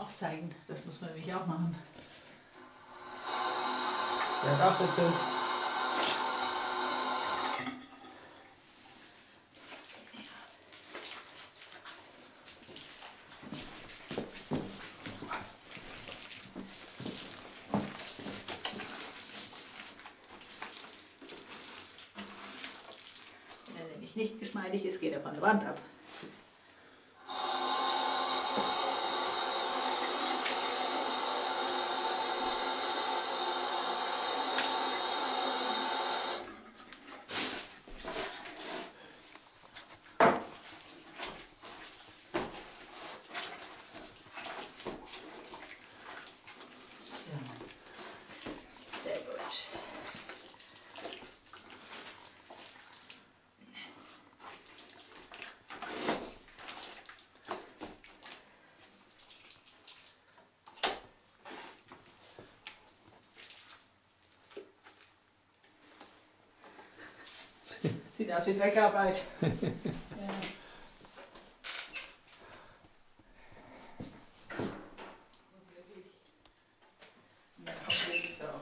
auch zeigen. Das muss man nämlich auch machen. Ja, auch dazu. Wenn er nämlich nicht geschmeidig ist, geht er von der Wand ab. Sieht aus wie Dreckarbeit. Ja. Ja, komplett ist er auch.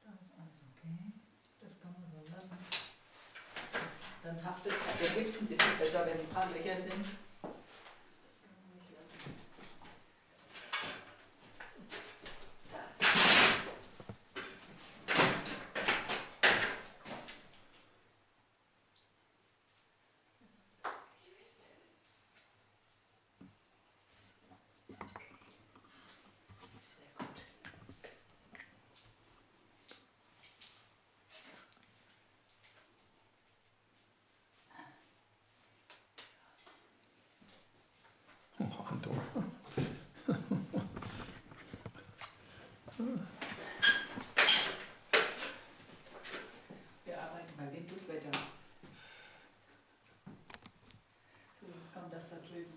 Das ist alles okay. Das kann man so lassen. Dann haftet der Gips ein bisschen besser, wenn ein paar Löcher sind. Das kann man nicht lassen. Da ist sehr gut. Oh, Anton. Wir arbeiten bei Wind und Wetter. So, jetzt kommt das da drüben.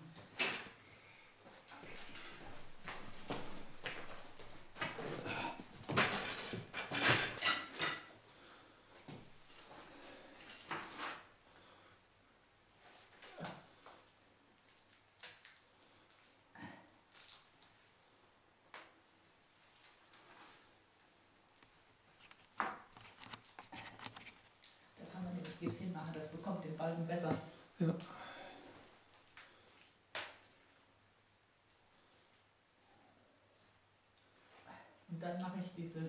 Da kann man nämlich Gips hinmachen, das bekommt den Balken besser. Ja. Und dann mache ich diese,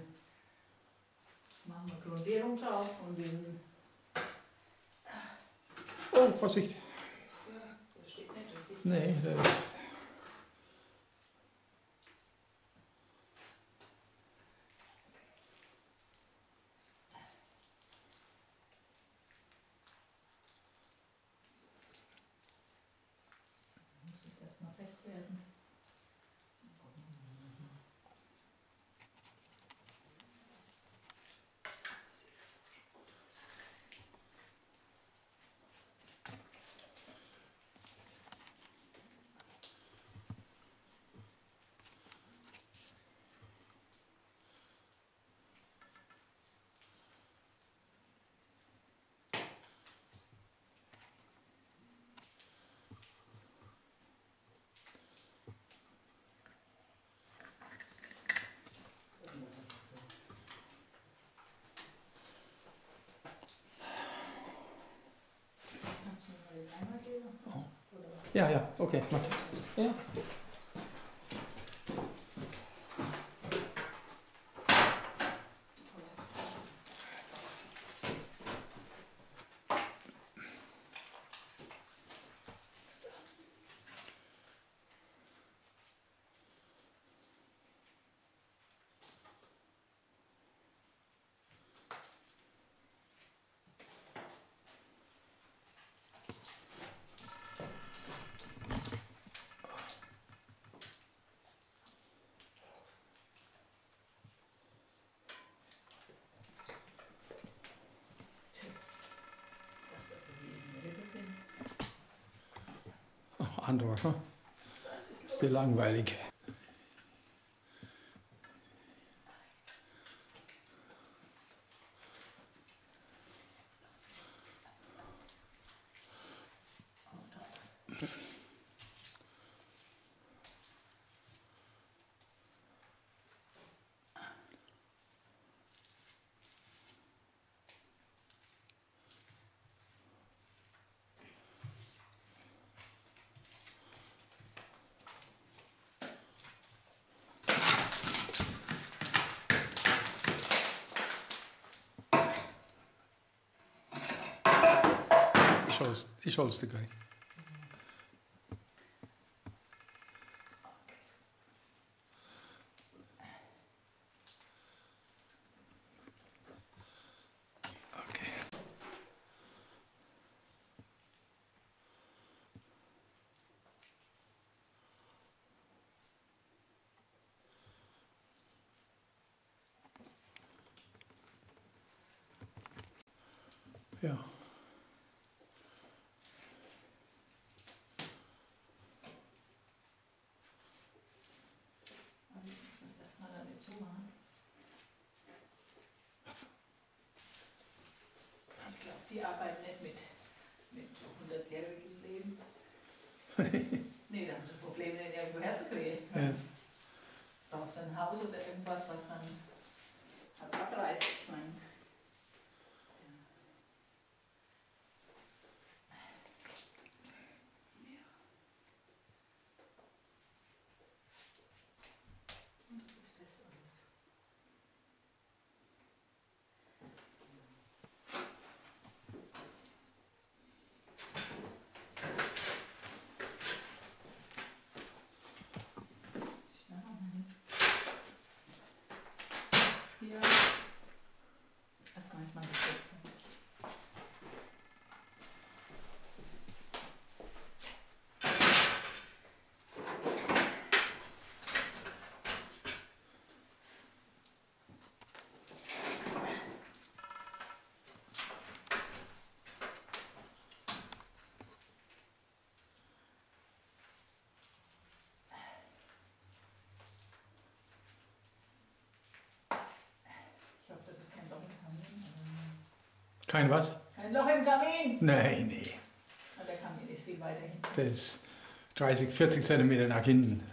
machen wir Grundierung drauf und diesen, Oh, Vorsicht. das steht nicht richtig. Nee, das ist. Muss das erstmal fest werden. Kannst du mir mal den Eimer geben? Oder? Ja, ja, okay, mach. Ja. Andor, ne? Was ist Ist dir los? langweilig? Ich hol's dir gleich. Okay. Ja. Ich muss erstmal damit zumachen. Ich glaube, die arbeiten nicht mit so 100-jährigen Leben. Nee, da haben sie Probleme, den irgendwo herzukriegen. Ja. Brauchst du ein Haus oder irgendwas, was man abreißt, ich meine. Das ist fest alles. Schneller mal hin. Hier. Das kann ich mal so. Ich hoffe, das ist kein Loch im Kamin. Kein was? Kein Loch im Kamin! Nein, nee. Aber der Kamin ist viel weiter hinten. Das ist 30, 40 Zentimeter nach hinten.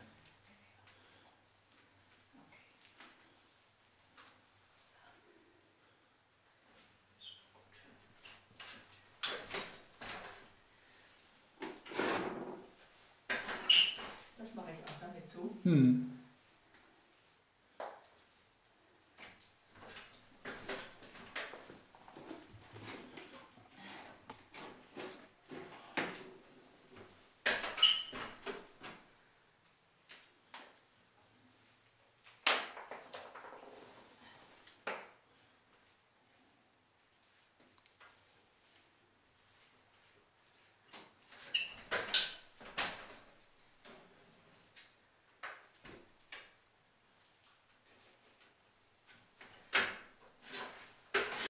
Das mache ich auch damit zu. Hm.